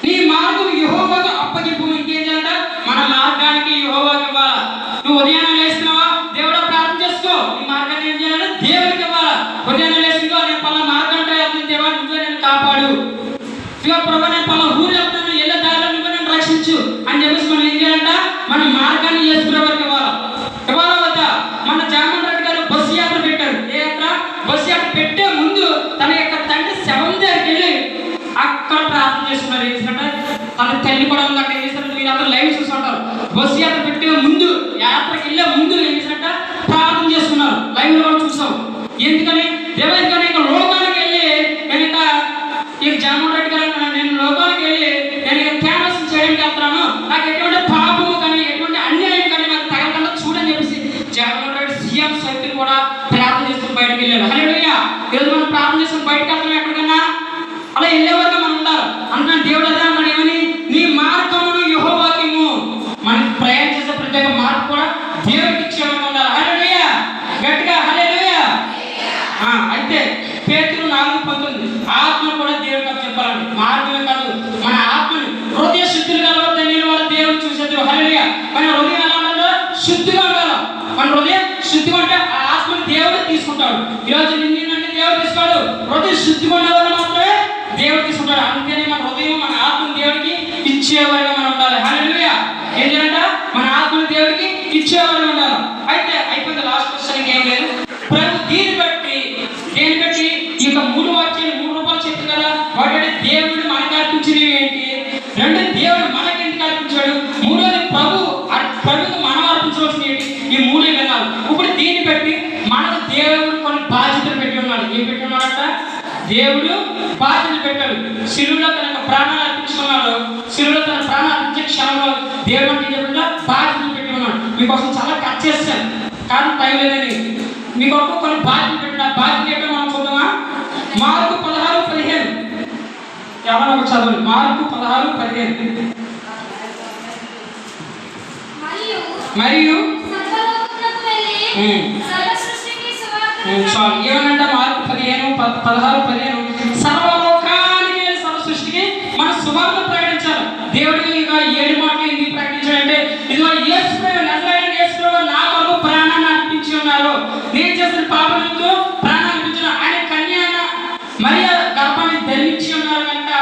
నీ మార్గం యెహోవాకు అప్పగింపు. ఇంకేం చేయాలంట? మన మార్గానికి యెహోవాకు ఇవ్వాలా. నువ్వు ఉదయాన్నే లేస్తున్నావా? దేవుడు ప్రార్థన చేసుకో. నీ మార్గాన్ని ఏం చేయాలంటే దేవుడికి ఇవ్వాలా. ఉదయాన్నే లేస్తుందో నేను పలా మార్గం అంటే దేవా నువ్వే నేను కాపాడు, ఇక ప్రభు నేను పలా ఊరు వెళ్తాను, వెళ్ళే దారిలో నువ్వే నేను రక్షించు అని చెప్పేసి మనం ఏం చేయాలంట? మన మార్గాన్ని యేసు ప్రభువుకి ఇవ్వాలా వద్దా? మన జగన్మోహన్ రెడ్డి గారు బస్సు యాత్ర పెట్టారు. ఏ యాత్ర? బస్సు యాత్ర పెట్టే ముందు తన యొక్క తండ్రి శవం దగ్గరికి వెళ్ళి అక్కడ ప్రార్థన చేసుకున్నారు. ఏంటంటే తన తల్లి కూడా ఉంది అక్కడ. ఏం చేస్తారు? మీరు అందరూ లైవ్ చూసుకుంటారు. బస్సు యాత్ర పెట్టే ముందు, యాత్రకి వెళ్ళే ముందు ఏం చేసినట్ట ప్రార్థన చేసుకున్నారు. లైవ్ లో కూడా చూసాం. ఎందుకని? దేవైతే ఇక లోకానికి వెళ్ళి నేను ఇక జగన్మోహన్ రెడ్డి గారు నేను లోకానికి వెళ్ళి నేను ఇక క్యాన్వాస్ చేయడానికి వెళ్తున్నాను, నాకు ఎటువంటి పాపము కానీ ఎటువంటి అన్యాయం కానీ నాకు తగలకుండా చూడని చెప్పేసి జగన్మోహన్ రెడ్డి సీఎం సైతం కూడా ప్రార్థన చేసుకుని బయటకు వెళ్ళారు. హల్లెలూయా. ఈరోజు మనం ప్రార్థన చేసుకుని బయటకు వెళ్తాం ఎక్కడికన్నా, అలా వెళ్ళేవారుగా మనం ఉండాలి. అంటున్నాను దేవుడు అదే అన్నాడు. ఏమని? నీ మార్గమును యెహోవాకిమ్ము. మనకి ప్రయాణం చేసే ప్రతి ఒక్క మార్గం కూడా దేవుడికి ఇచ్చేవారు ఉండాలి. హల్లెలూయా. గట్టిగా హల్లెలూయా. అయితే పేతురు 4:19 ఆత్మ కూడా దేవుడికి చెప్పాలండి. మార్గమే కాదు, మన ఆత్మని హృదయ శుద్ధులు కలవద్దు నేను వాళ్ళు దేవుడు చూసేది. హల్లెలూయా. మన హృదయం ఎలా ఉండాలో శుద్ధిగా ఉండాలి. మన హృదయం శుద్ధిగా ఉంటే ఆ ఆత్మని దేవుడు తీసుకుంటాడు. ఈరోజు నిన్నంటే దేవుడు తీసుకోడు, హృదయ శుద్ధిగా ఉండే వాళ్ళు మాత్రమే దేవుడు తీసుకుంటాడు. అందుకని మన హృదయం మన ఆత్మని దేవుడికి ఇచ్చేవారుగా మనం ఉండాలి. హల్లెలూయా. ఏం చేయాలంట? మన ఆత్మని దేవుడికి ఇచ్చేవారుగా ఉండాలి. అయితే అయిపోయింది. లాస్ట్ క్వశ్చన్ ఏం లేదు. ప్రభు దేని బట్టి ఈ యొక్క 3 వాక్యాలు 3 రూపాయలు చెప్పి కదా. ఒకటి దేవుడు మనకు అర్పించినవి ఏంటి, 2 దేవుడు మనకి ఎందుకు అర్పించాడు, 3వది ప్రభుకు మన ఇప్పుడు దీన్ని బట్టి మనకు దేవుడు కొన్ని బాధ్యతలు పెట్టి ఉన్నాడు. ఏం పెట్టి ఉన్నాడంట? దేవుడు బాధ్యతలు పెట్టాడు. శిలువలో తన ప్రాణాలు అర్పించుకున్నాడు. శిలువలో తన ప్రాణాలు అర్పించే క్షణంలో దేవుడు ఏం చెప్పిన బాధ్యతలు పెట్టి ఉన్నాడు. మీకోసం చాలా కట్ చేస్తాను కానీ టైం లేదని మీకోసం కొన్ని బాధ్యతలు పెట్టిన బాధ్యత ఏంటో మనం చూద్దామా? మార్కు 16:15 ఎవరైనా ఒక చదవండి. మార్కు 16:15 మరియు ఏమనంటే మార్కు 16:15 సర్వలోకానికి సర్వ సృష్టికి మన సువార్త ప్రకటించాలి. దేవుడు ఇక 7 మాటలు ఎందుకు ప్రకటించాడంటే ఇదిగో యేసు నజరేయుడైన యేసు నా కొరకు ప్రాణాన్ని అర్పించి ఉన్నారు. నేను చేసిన పాపములకు ప్రాణాన్ని అర్పించిన ఆయన కన్య అయిన మరియ గర్భాన్ని ధరించి ఉన్నారు కనుక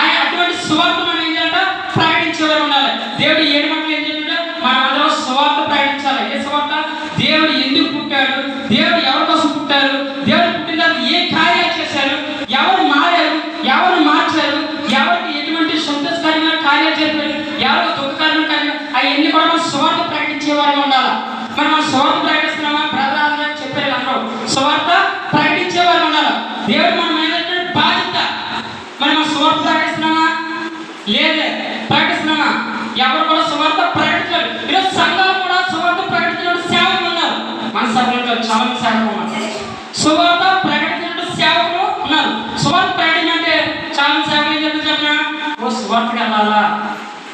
ఆయన అటువంటి సువార్త మనం ఏం చేయాలంటే ప్రకటించేవారు ఉండాలి. దేవుడు 7 మాటలు ఏం చేస్తుంటే మనం అందరం సువార్త ప్రకటించాలి. ఏ సువార్త? దేవుడు ఎందుకు పుట్టాడు, దేవుడు ఎవరి కోసం పుట్టారు, దేవుడు పుట్టిన తర్వాత ఏ కార్యాలు చేశారు, ఎవరు మారారు, ఎవరు మార్చారు, ఎవరికి ఎటువంటి సంతోషకరమైన కార్యాలు చేశారు, ఎవరు దుఃఖకరమైన కార్యాలు, అవన్నీ కూడా మనం సువార్త ప్రకటించేవారుగా ఉండాలి. మరి మనం సువార్త ప్రకటిస్తున్నామా? బ్రదర్ అందరూ చెప్పారు అందరూ సువార్త ప్రకటించేవారు ఉండాలి. దేవుడు మనం అయినటువంటి బాధ్యత. మరి మనం సువార్త ప్రకటిస్తున్నామా? లేదే. ప్రకటిస్తున్నామా? ఎవరు కూడా సువార్త ప్రకటించారు. ఈరోజు సంఘాలు కూడా సువార్త ప్రకటించిన సేవకులు ఉన్నారు. మన సభలో చాలా మంది సేవకులు ఉన్నారు. సువార్త ప్రకటించిన సేవకులు ఉన్నారు. సువార్త ప్రకటన అంటే చాలా మంది సేవకులు ఏం చెప్తారు చెప్పిన ఓ సువార్తకి వెళ్ళాలా,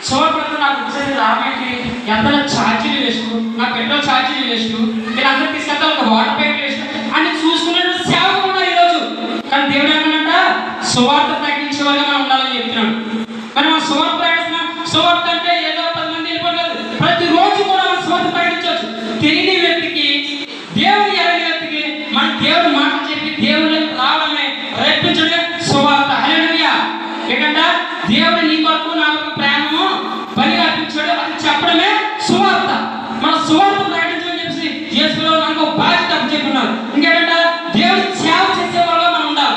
సువార్త నాకు వచ్చేది రాబట్టి ఎంత ఛార్జీలు వేస్తూ నా పెట్రోల్ ఛార్జీలు వేస్తూ మీరు అందరూ తీసుకెళ్తే ఒక వాటర్ ప్యాకెట్ వేస్తూ అన్ని చూసుకున్నట్టు సేవకులు ఉన్నారు ఈరోజు. కానీ దేవుడు ఏమన్నా సువార్త ప్రకటించే వాళ్ళగా మనం ఉండాలని చెప్తున్నాడు. మరి మనం సువార్త ప్రకటిస్తున్నాం. సువార్త అంటే ఏదో 10 మంది వెళ్ళిపోలేదు. ప్రతిరోజు కూడా మనం సువార్త ప్రకటించవచ్చు. తెలియని వ్యక్తికి, దేవుని ఎరగని వ్యక్తికి మన దేవుడు మాటలు చెప్పి దేవుళ్ళకి రావడమే, రేపించడమే సువార్త. హల్లెలూయా. ఎందుకంటే దేవుడు నీ కొరకు నాకు ప్రేమను బలి అర్పించాడు అది చెప్పడమే సువార్త. మన సువార్త ప్రకటించమని చెప్పేసి యేసులో మనకు బాధ్యత చెప్పినారు. ఇంకేంటంటే దేవుడు సేవ చేసే వాళ్ళు మనం ఉండాలి.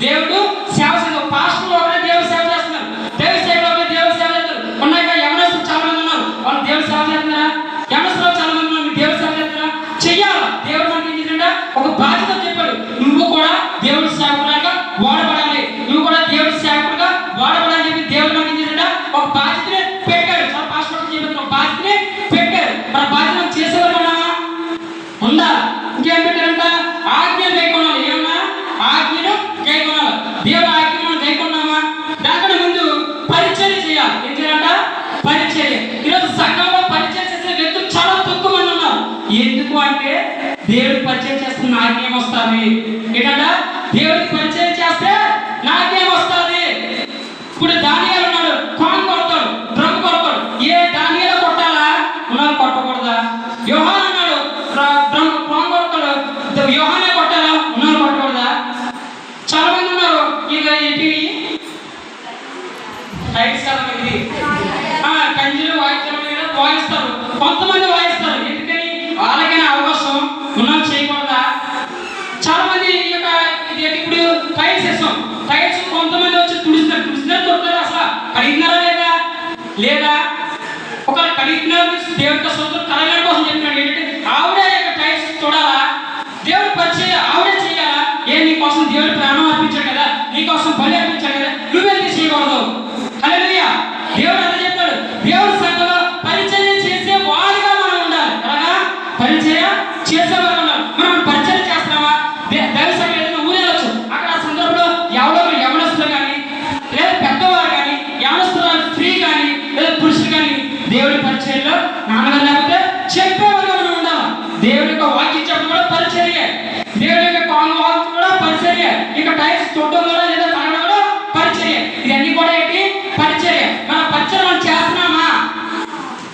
దేవుడు సేవ చేసే పాస్టర్లు ఒకటే దేవుడు సేవ చేస్తున్నారు. దేవుడి సేవలో దేవుడు సేవ చేస్తారు. ఉన్నాక యవనస్తులు చాలా మంది ఉన్నారు. వాళ్ళు దేవుడు సేవ చేస్తున్నారా? యవనస్తులు చాలా మంది ఉన్నారు. దేవుడు సేవ చేస్తారా? చెయ్యాలి. దేవుడు మనకి ఏం చేసిందంటే ఒక బాధ్యత చెప్పాడు. నువ్వు కూడా దేవుడి సేవకుడిగా వాడబడాలి, నువ్వు కూడా దేవుడి సేవకుడిగా వాడబడాలని చెప్పి దేవుడు మనకి ఏం చేసిందంటే ఒక బాధ్యతని పెట్టాడు. చాలా పాస్టర్లు చెప్పిన ఒక బాధ్యతని పెట్టాడు. మన బాధ్యత చేసేవారు మనం ఉండాలి. ఇంకేం పెట్టారంట? ఆజ్ఞలు గైకొనాలి. ఏమన్నా? ఆజ్ఞలు గైకొనాలి. దేవుడు ఆజ్ఞ మనం గైకొన్నామా? దానికన్నా ముందు పరిచర్య చేయాలి. ఏం చేయాలంట? పరిచర్య. ఈరోజు సంఘంలో పరిచర్య చేసే వ్యక్తులు చాలా తక్కువ మంది ఉన్నారు. ఎందుకు అంటే దేవుడికి పరిచయం చేస్తే నాకేం వస్తుంది? ఏంటంటే దేవుడికి పరిచయం చేస్తే నాకేం వస్తుంది? ఇప్పుడు దానియేలు ఉన్నాడు, కాన్ కొడతాడు, డ్రమ్ కొడతాడు. ఏ దానియేలు కొట్టాలా? ఉన్నాడు కొట్టకూడదా? యోహాను ఉన్నాడు, డ్రమ్ కాన్ కొడతాడు, యోహానే కొట్టాలా? ఉన్నాడు కొట్టకూడదా? చాలా మంది ఉన్నారు. ఇక ఏంటి టైట్స్ కదా ఇది కంజీలు వాయిస్తారు. కొంతమంది వాయిస్తారు. ఎందుకని? వాళ్ళకైనా అవకాశం ఉన్నాం చేయకూడదా? చాలా మంది ఈ యొక్క ఇప్పుడు టైల్స్ వేస్తాం. టైల్స్ కొంతమంది వచ్చి తుడిచినారు దొరుకుతారు. అసలు కడిగినారా లేదా? ఒక కడిగినారు దేవుడికి సొంతం కలగడం కోసం చెప్పినాడు. ఏంటంటే ఆవిడే యొక్క టైల్స్ చూడాలా? దేవుడు పరిచయం ఆవిడే చేయాలా? నీకోసం దేవుడు ప్రాణం అర్పించాడు కదా, నీకోసం బలి అర్పించాడు కదా, నువ్వెందుకు చేయకూడదు? హల్లెలూయా. దేవుడు అలా చెప్తాడు. దేవుడు సంఘంలో పరిచయం చేసే వాడిగా మనం ఉండాలి. అలాగా పరిచయం చేసేవారు ఉండాలి. మనం పరిచయం చేస్తున్నామా? దైవసభ ఏదైనా ఊరేవచ్చు. అక్కడ ఆ సందర్భంలో ఎవరో యవనస్తులు కానీ లేదా పెద్దవారు కానీ యవనస్తులు ఫ్రీ కానీ లేదా పురుషులు కానీ దేవుడి పరిచయంలో నాన్నగారు లేకపోతే చెప్పేవారుగా మనం ఉండాలి. దేవుడి యొక్క వాక్యం చెప్పడం కూడా పరిచర్య. దేవుడి యొక్క కాంగవాక్యం కూడా పరిచర్య. ఇక టైల్స్ తొట్టడం కూడా లేదా తనడం కూడా పరిచర్య. ఇవన్నీ కూడా ఏంటి? పరిచర్య. మన పరిచయం మనం చేస్తున్నామా?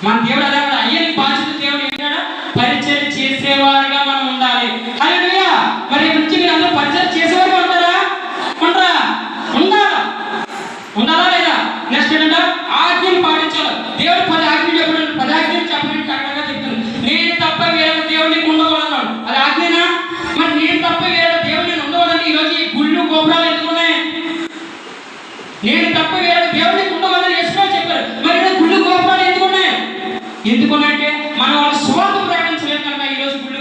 మన దేవుడు అదే కూడా అయ్యని బాధ్యత. దేవుడు ఏంటంటే పరిచయం చేసేవారుగా మనం ఉండాలి. హల్లెలూయా. మరి నుంచి మీరు అందరూ పరిచయం చేసేవారుగా ఉంటారా? ఉండాలా లేదా? నెక్స్ట్ ఏంటంటే ఆజ్ఞలు పాటించాలి. దేవుడు 10 ఆజ్ఞలు చెప్పాడు. 10 ఆజ్ఞలు చెప్పడానికి కరెక్ట్గా చెప్తాను. నేను తప్ప వేరే దేవుడికి ఉండకూడదు. అది ఆజ్ఞనా? మరి నేను తప్ప వేరే దేవుడిని ఉండకూడదంటే ఈరోజు ఈ గుళ్ళు గోపురాలు ఎందుకున్నాయి? నేను తప్ప వేరే దేవుడికి ఉండకూడదని యేసు చెప్పారు. మరి గుళ్ళు గోపురాలు ఎందుకున్నాయి? ఎందుకున్నాయంటే మనం వాళ్ళ స్వార్థ ప్రకటించలేదు కనుక ఈరోజు గుళ్ళు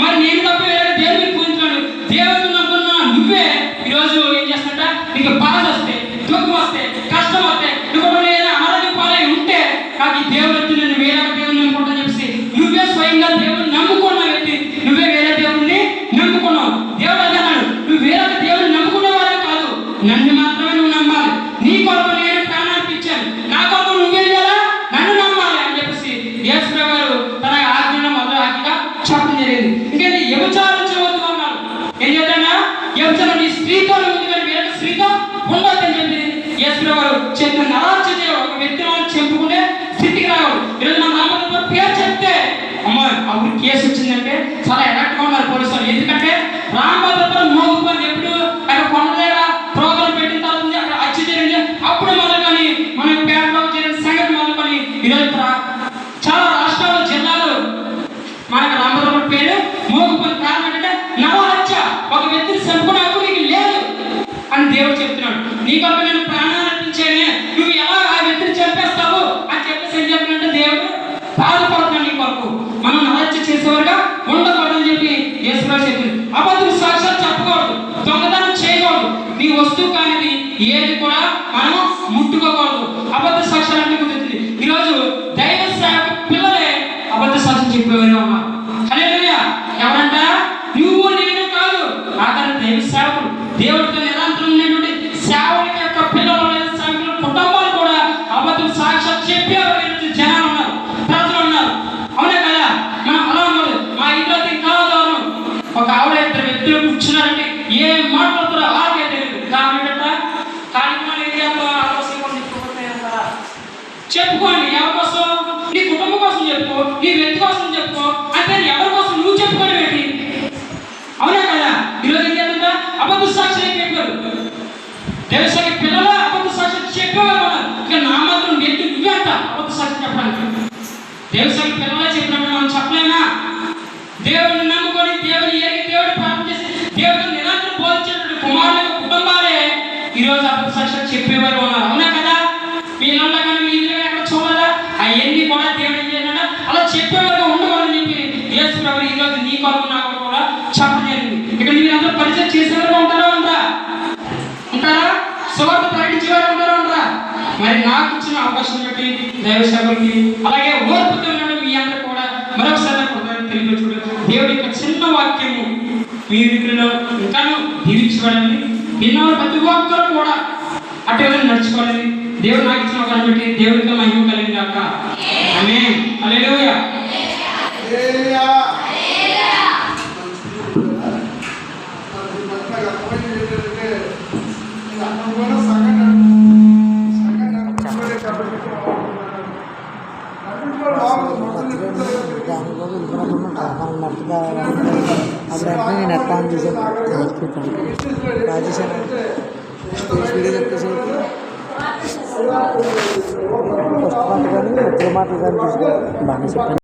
మరి నేను తప్ప వేరే దేవుని పూజించాను. దేవుడు నమ్ముకున్న నువ్వే ఈరోజు ఏం చేస్తున్నట, నీకు బాధ వస్తే, దుఃఖం వస్తే, కష్టం వస్తే, నువ్వు ఏదైనా అనారోగ్య పాలై ఉంటే నాకు ఈ దేవుడు వచ్చి నేను వేరే దేవుని నమ్ముకుంటా చెప్పేసి నువ్వే స్వయంగా దేవుడిని నమ్ముకున్న వ్యక్తి, నువ్వే వేరే దేవుడిని నమ్ముకున్నావు. దేవుడు అదే అన్నాడు, నువ్వు వేరే దేవుడిని నమ్ముకునే వాడే కాదు, నన్ను మాత్రమే నువ్వు నమ్మాలి. నీ కొరకు నేను ప్రాణానికి ఇచ్చాను, నా కొరకు నువ్వేం చేయాలా, నన్ను నమ్మాలి అని చెప్పేసి యేసు గారు తన ఆజ్ఞను మొదలు ఆజ్ఞగా చెప్పడం జరిగింది. ఇంకేంటి, వ్యభిచారం చేయవద్దు అన్నాడు. ఏం చేద్దామా, వ్యభిచారం నీ స్త్రీతో ఉంది కానీ వేరే స్త్రీతో ఉండొద్దు అని చెప్పి యేసు గారు చెప్పిన నరాచే ఒక వ్యక్తి మనం చెప్పుకునే స్థితికి రావాలి. ఈరోజు మన నామం పేరు చెప్తే అమ్మా అప్పుడు కేసు వచ్చిందంటే చాలా ఎలర్ట్గా ఉన్నారు పోలీసులు. ఎందుకంటే రామభద్రపురం మోగుకొని ఎప్పుడు అక్కడ కొండ దగ్గర ప్రోగ్రాం పెట్టిన తర్వాత అక్కడ అచ్చి జరిగింది, అప్పుడు మొదలుకొని మనం పేటలో జరిగిన సంగతి మొదలుకొని ఈరోజు చాలా రాష్ట్రాలు జిల్లాలు మనకు రామభద్రపురం పేరు మోగుకొని కారణం ఏంటంటే నరహత్య, ఒక వ్యక్తిని చంపుకునే హక్కు నీకు లేదు అని దేవుడు చెప్తున్నాడు. నీ కొరకు నేను ప్రాణాలు అర్పించానే, నువ్వు ఎలా ఆ వ్యక్తిని చంపేస్తావు అని చెప్పేసి ఏం చెప్తున్నాడంటే దేవుడు బాధపడుతున్నాడు. నీ కొరకు మనం నరహత్య చేసేవారుగా ఉండకూడదని చెప్పి యేసుప్రభువు చెప్పింది. అబద్ధం సాక్ష్యాలు చెప్పకూడదు, దొంగతనం చేయకూడదు, నీ వస్తువు కానిది ఏది కూడా మనం ముట్టుకోకూడదు. అబద్ధ సాక్ష్యాలు అంటే కుదురుతుంది. ఈరోజు దైవ సేవక పిల్లలే అబద్ధ సాక్ష్యం చెప్పేవారు ఉన్నారు. హల్లెలూయా. ఎవరంట, నువ్వు నేను కాదు, ఆఖరి దైవ సేవకుడు, దేవుడితో నిరంతరం ఉన్నటువంటి సేవకుల యొక్క పిల్లలు సేవకుల కుటుంబాలు కూడా అబద్ధం సాక్ష్యాలు చెప్పేవారు జనాలు ఉన్నారు, ప్రజలు ఉన్నారు. అవునే కదా, మనం అలా ఉన్నది. మా ఇంట్లో కాదు, ఒక ఆవిడ ఇద్దరు వ్యక్తులు కూర్చున్నారంటే ఏ మాట్లాడుతారో ఆగే తెలియదు. కాబట్టి కార్యక్రమాలు ఏం చేస్తావు, చెప్పుకోండి. ఎవరి కోసం, నీ కుటుంబం కోసం చెప్పుకో, నీ వ్యక్తి కోసం చెప్పుకో, అంటే ఎవరి కోసం నువ్వు చెప్పుకోవడం ఏంటి? అవునా కదా. ఈరోజు ఏం చేద్దా, అబద్ధ సాక్ష్యం చెప్పారు. దేవసాకి పిల్లలు అబద్ధ సాక్ష్యం చెప్పేవారు. ఇక నా మాత్రం వ్యక్తి నువ్వే అంట అబద్ధ సాక్ష్యం చెప్పడానికి. దేవసాకి పిల్లలే చెప్పినప్పుడు మనం చెప్పలేమా? దేవుడిని నమ్ముకొని దేవుని ఏగి దేవుడు ప్రార్థన చేసి దేవుడు నిరంతరం బోధించేటువంటి కుమారుల కుటుంబాలే ఈరోజు అబద్ధ సాక్ష్యాలు చెప్పేవారు ఉన్నారు. అవునా కదా. మీ ఇళ్ళలో కానీ మీ ఇల్లు ఎక్కడ చూడాలా, అవన్నీ కూడా దేవుడు ఏం చేయాలంటే అలా చెప్పేవారుగా ఉండకూడదని చెప్పి యేసు ప్రభువు ఈరోజు నీ కొరకు నా కొరకు కూడా చెప్పడం జరిగింది. ఇక్కడ మీరందరూ పరిచయం చేసేవారుగా ఉంటారా ఉంటారా, సువార్త ప్రకటించేవారు ఉంటారా ఉండరా? మరి నాకు ఇచ్చిన అవకాశం బట్టి దైవ సేవకులకి అలాగే ఓర్పుతో ఉన్న మీ అందరూ కూడా మరొకసారి తెలియజేయడం. దేవుడి యొక్క చిన్న వాక్యము మీ వీటిలో ఇంకాను దీవించబడాలని, విన్నవారు ప్రతి ఒక్కరు కూడా అటు నడుచుకోవాలని దేవుడు నాకు ఇచ్చిన అవకాశం బట్టి దేవుడితో మహిమ కలిగింది కాక. ఆమేన్. హల్లెలూయా. అప్పుడు నేను ఎట్లా అని చూసాను రాజేశాను వీడియో చెప్పేసి ఫస్ట్ మాట కానీ ఎప్పుడు మాటలు కానీ చూసుకోవాలి బాగా చెప్పాను.